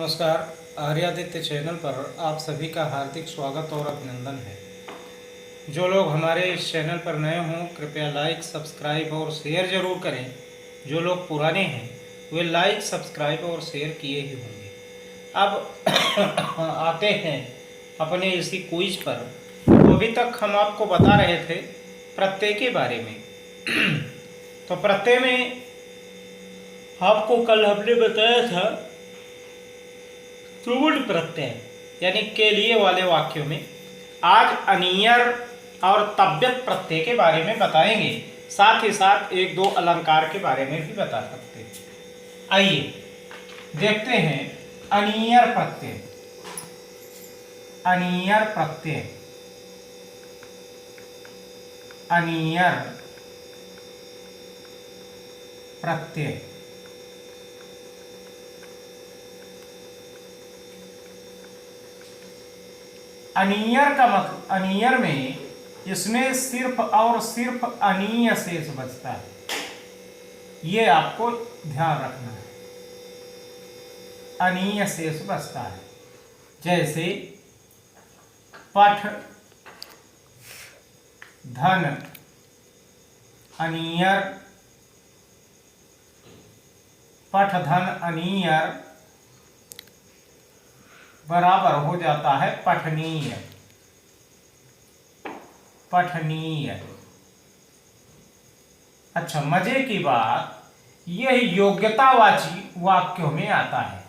नमस्कार। आर्यादित्य चैनल पर आप सभी का हार्दिक स्वागत और अभिनंदन है। जो लोग हमारे इस चैनल पर नए हों कृपया लाइक, सब्सक्राइब और शेयर ज़रूर करें। जो लोग पुराने हैं वे लाइक, सब्सक्राइब और शेयर किए ही होंगे। अब आते हैं अपने इसी क्विज पर। तो अभी तक हम आपको बता रहे थे प्रत्यय के बारे में। तो प्रत्यय में आपको कल हमने बताया था त्रुवुड प्रत्यय यानी के लिए वाले वाक्यों में। आज अनियर और तव्यत प्रत्यय के बारे में बताएंगे, साथ ही साथ एक दो अलंकार के बारे में भी बता सकते हैं। आइए देखते हैं अनियर प्रत्यय। अनियर प्रत्यय, अनियर प्रत्यय अनियर का मतलब, अनियर में इसमें सिर्फ और सिर्फ अनीय शेष बचता है, ये आपको ध्यान रखना है। अनीय शेष बचता है, जैसे पठ, धन, अनियर, पठ धन अनियर बराबर हो जाता है पठनीय। पठनीय। अच्छा, मजे की बात, यह योग्यतावाची वाक्यों में आता है।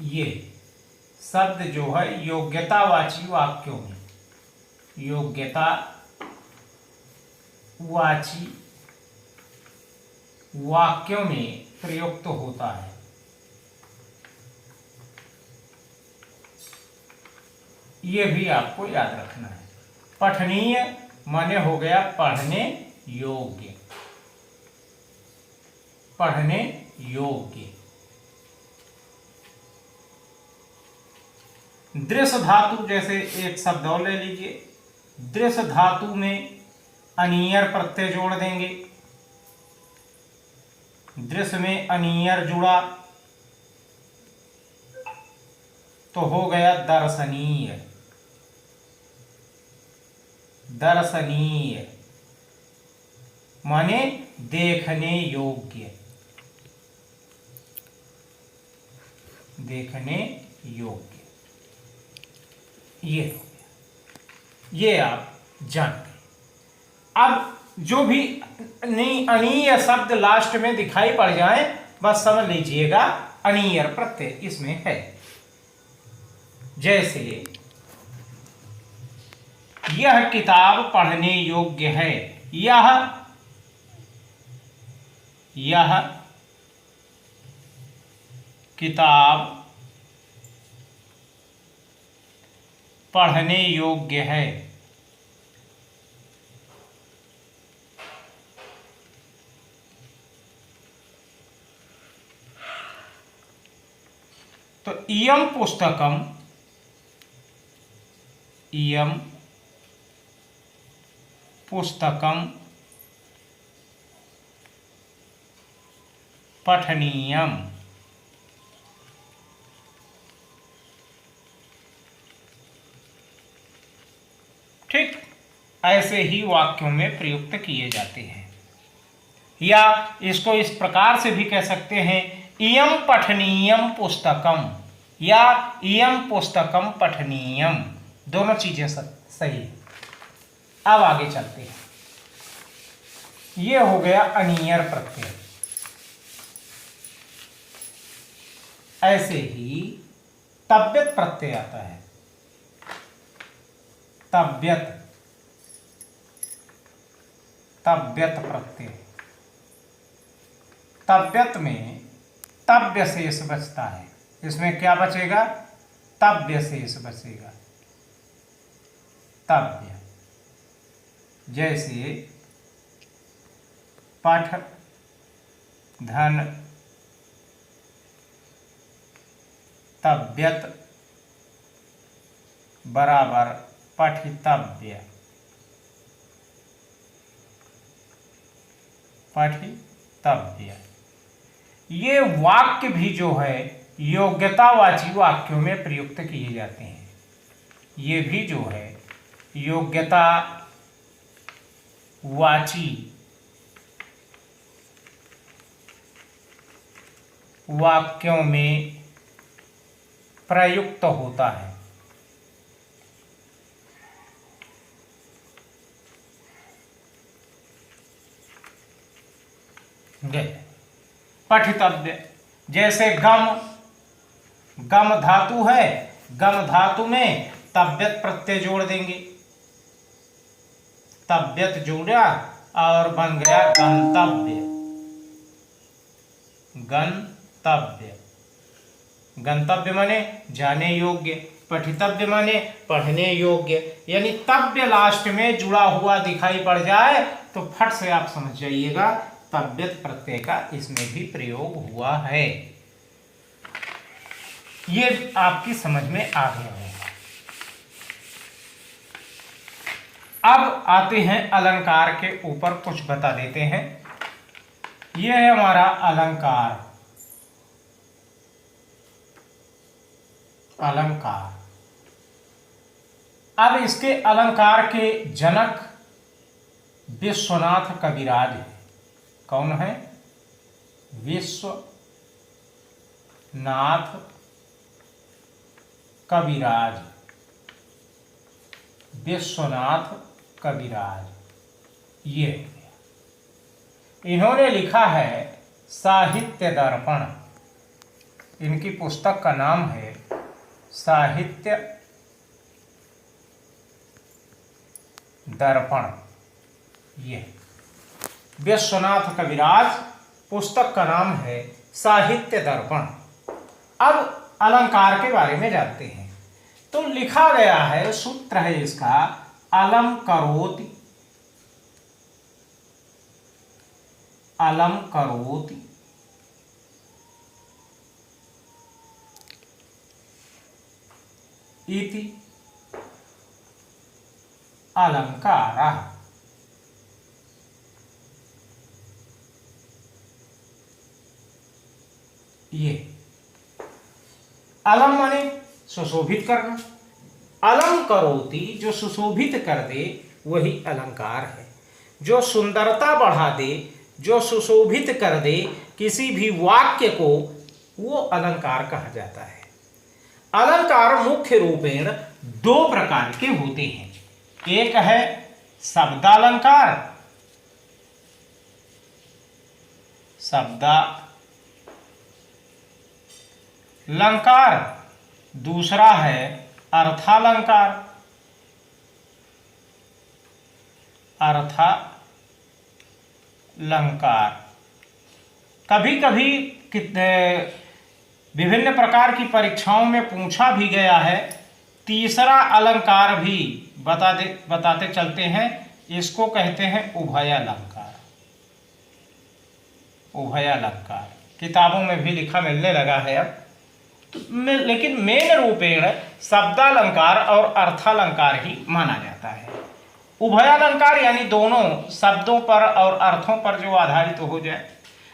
ये शब्द जो है योग्यतावाची वाक्यों में, योग्यतावाची वाक्यों में प्रयुक्त होता है। ये भी आपको याद रखना है। पठनीय माने हो गया पढ़ने योग्य, पढ़ने योग्य। दृश्य धातु, जैसे एक शब्द और ले लीजिए। दृश्य धातु में अनियर प्रत्यय जोड़ देंगे। दृश्य में अनियर जुड़ा तो हो गया दर्शनीय। दर्शनीय माने देखने योग्य, देखने योग्य। ये हो गया, ये आप जान गए। अब जो भी अनीय शब्द लास्ट में दिखाई पड़ जाए बस समझ लीजिएगा अनीयर प्रत्यय इसमें है। जैसे यह किताब पढ़ने योग्य है। यह किताब पढ़ने योग्य है। तो इयं पुस्तकम, इयं पुस्तकम पठनीयम। ठीक, ऐसे ही वाक्यों में प्रयुक्त किए जाते हैं। या इसको इस प्रकार से भी कह सकते हैं, इयं पठनीयम पुस्तकम या इयं पुस्तकम पठनीयम। दोनों चीजें सही। अब आगे चलते हैं। यह हो गया अनियर प्रत्यय। ऐसे ही तव्यत प्रत्यय आता है। तव्यत, तव्यत प्रत्यय। तव्यत में तव्य शेष बचता है। इसमें क्या बचेगा? तव्य शेष बचेगा। तव्य, जैसे पठ, धन, तव्यत बराबर पठितव्य। पठितव्य। ये वाक्य भी जो है योग्यतावाची वाक्यों में प्रयुक्त किए जाते हैं। ये भी जो है योग्यतावाची वाक्यों में प्रयुक्त होता है। पठितव्य, जैसे गम, गम धातु है, गम धातु में तव्यत प्रत्यय जोड़ देंगे, तव्यत जोड़ा और बन गया गंतव्य। गंतव्य, गंतव्य माने जाने योग्य, पठितव्य माने पढ़ने योग्य, यानी तव्य लास्ट में जुड़ा हुआ दिखाई पड़ जाए तो फट से आप समझ जाइएगा तव्यत प्रत्यय का इसमें भी प्रयोग हुआ है। ये आपकी समझ में आ गया होगा। अब आते हैं अलंकार के ऊपर, कुछ बता देते हैं। यह है हमारा अलंकार। अलंकार, अब इसके अलंकार के जनक विश्वनाथ कविराज है। कौन है? विश्वनाथ कविराज। विश्वनाथ कविराज ये इन्होंने लिखा है साहित्य दर्पण। इनकी पुस्तक का नाम है साहित्य दर्पण। ये विश्वनाथ कविराज, पुस्तक का नाम है साहित्य दर्पण। अब अलंकार के बारे में जानते हैं। तो लिखा गया है, सूत्र है इसका, अलम करोति, अलम करोति इति अलंकारः। ये अलम माने सुशोभित करना, अलम करोति जो सुशोभित कर दे वही अलंकार है। जो सुंदरता बढ़ा दे, जो सुशोभित कर दे किसी भी वाक्य को, वो अलंकार कहा जाता है। अलंकार मुख्य रूपेण दो प्रकार के होते हैं। एक है शब्दालंकार, शब्दालंकार, दूसरा है अर्थालंकार, अर्थालंकार। कभी कभी विभिन्न प्रकार की परीक्षाओं में पूछा भी गया है। तीसरा अलंकार भी बताते चलते हैं, इसको कहते हैं उभयालंकार। उभयालंकार किताबों में भी लिखा मिलने लगा है अब तो, लेकिन मेन रूपेण शब्दालंकार और अर्थालंकार ही माना जाता है। उभयालंकार यानी दोनों शब्दों पर और अर्थों पर जो आधारित हो जाए।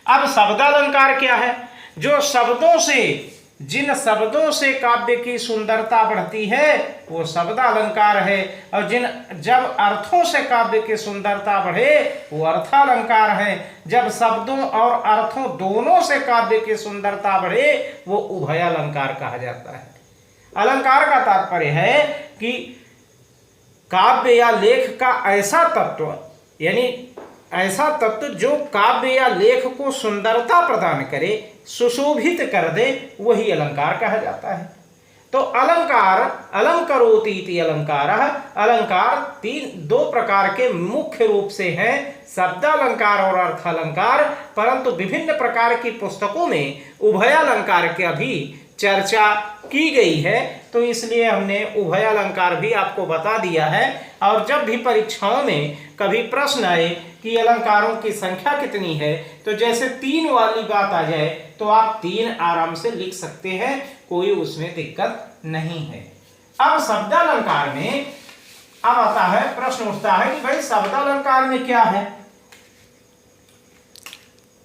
अब शब्दालंकार क्या है? जो शब्दों से, जिन शब्दों से काव्य की सुंदरता बढ़ती है वो शब्दालंकार है, और जब अर्थों से काव्य की सुंदरता बढ़े वो अर्थालंकार है। जब शब्दों और अर्थों दोनों से काव्य की सुंदरता बढ़े वो उभयालंकार कहा जाता है। अलंकार का तात्पर्य है कि काव्य या लेख का ऐसा तत्व, यानी ऐसा तत्व जो काव्य या लेख को सुंदरता प्रदान करे, सुशोभित कर दे, वही अलंकार कहा जाता है। तो अलंकार, अलंकरोति इति अलंकारः, अलंकार दो प्रकार के मुख्य रूप से हैं, शब्दालंकार और अर्थालंकार। परंतु विभिन्न प्रकार की पुस्तकों में उभयालंकार की अभी चर्चा की गई है, तो इसलिए हमने उभयालंकार भी आपको बता दिया है। और जब भी परीक्षाओं में कभी प्रश्न आए कि अलंकारों की संख्या कितनी है, तो जैसे 3 वाली बात आ जाए तो आप 3 आराम से लिख सकते हैं, कोई उसमें दिक्कत नहीं है। अब शब्दालंकार में अब आता है, प्रश्न उठता है कि भाई शब्दालंकार में क्या है।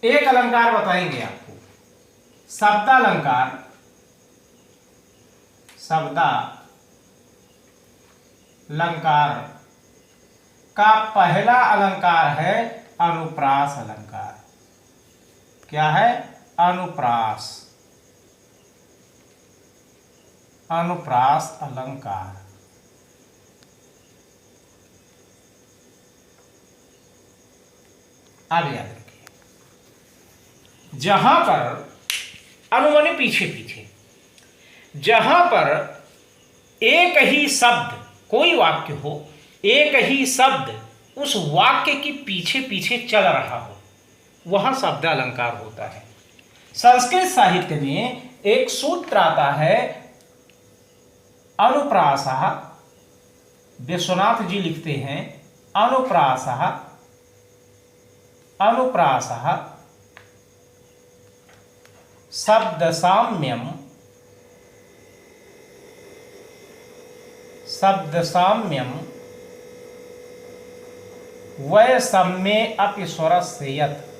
एक अलंकार बताएंगे आपको। शब्दालंकार शब्दालंकार का पहला अलंकार है अनुप्रास अलंकार। क्या है? अनुप्रास अलंकार। आगे याद रखिए, जहां पर अनुमानी पीछे पीछे, जहां पर एक ही शब्द, कोई वाक्य हो, एक ही शब्द उस वाक्य के पीछे पीछे चल रहा हो, वहां शब्द अलंकार होता है। संस्कृत साहित्य में एक सूत्र आता है अनुप्रासः। विश्वनाथ जी लिखते हैं अनुप्रासः शब्द साम्यम वैषम्ये अपि स्वरस्य यत्।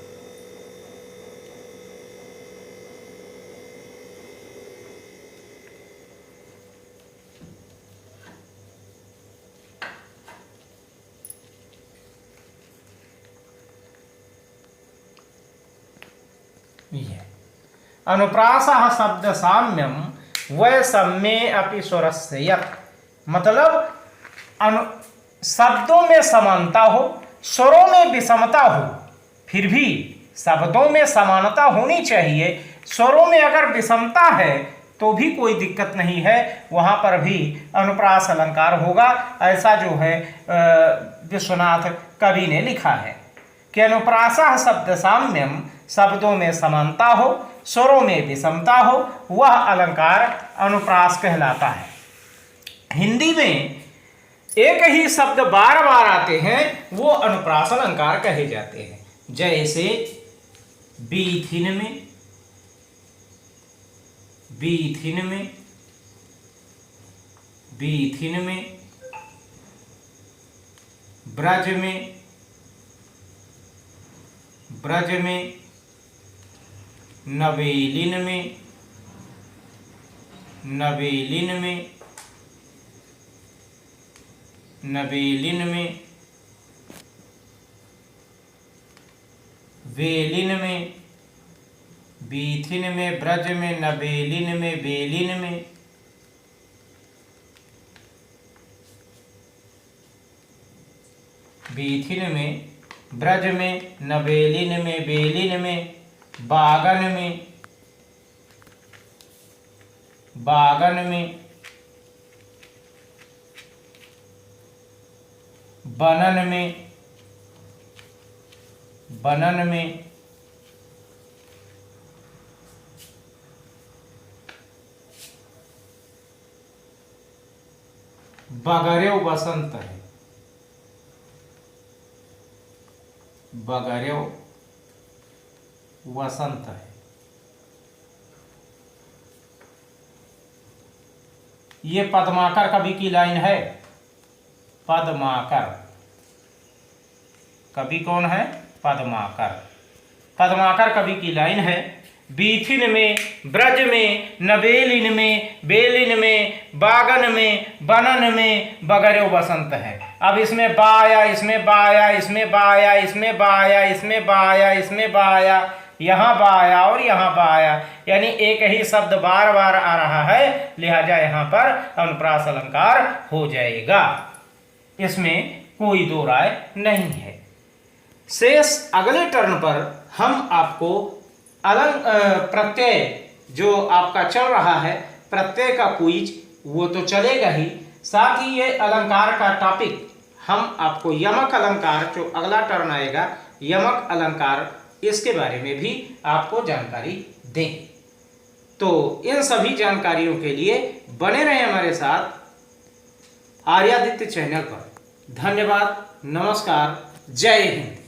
अनुप्रासः शब्द साम्यम वैषम्ये अपि स्वरस्य यत्, मतलब शब्दों में समानता हो, स्वरों में विषमता हो, फिर भी शब्दों में समानता होनी चाहिए, स्वरों में अगर विषमता है तो भी कोई दिक्कत नहीं है, वहां पर भी अनुप्रास अलंकार होगा। ऐसा जो है विश्वनाथ कवि ने लिखा है कि अनुप्रासः शब्द साम्यम, शब्दों में समानता हो, स्वरों में विषमता हो, वह अलंकार अनुप्रास कहलाता है। हिंदी में एक ही शब्द बार बार आते हैं, वो अनुप्रास अलंकार कहे जाते हैं। जैसे बीथिन में, ब्रज में, नवेलिन में, वेलिन में, बीथिन में, ब्रज में, नवेलिन में, वेलिन में, बीथिन में, ब्रज में, नवेलिन में, वेलिन में, बागन में, बनन में, बगर्यो वसंत है, बगर्यो वसंत है। ये पद्माकर कवि की लाइन है। पद्माकर कवि कौन है? पद्माकर कवि की लाइन है। बीथिन में, ब्रज में, नवेलिन में, बेलिन में, बागन में, बनन में, बगर्यो वसंत है। अब इसमें बाया, इसमें बाया, इसमें बाया, इसमें बाया, इसमें बाया, इसमें बाया, यहाँ बाया और यहाँ बाया, यानी एक ही शब्द बार बार आ रहा है, लिहाजा यहाँ पर अनुप्रास अलंकार हो जाएगा। इसमें कोई दो राय नहीं है। शेष अगले टर्न पर हम आपको प्रत्यय जो आपका चल रहा है, प्रत्यय का क्विज, वो तो चलेगा ही, साथ ही ये अलंकार का टॉपिक हम आपको यमक अलंकार, जो अगला टर्न आएगा यमक अलंकार, इसके बारे में भी आपको जानकारी दें। तो इन सभी जानकारियों के लिए बने रहें हमारे साथ आर्यादित्य चैनल पर। धन्यवाद, नमस्कार, जय हिंद।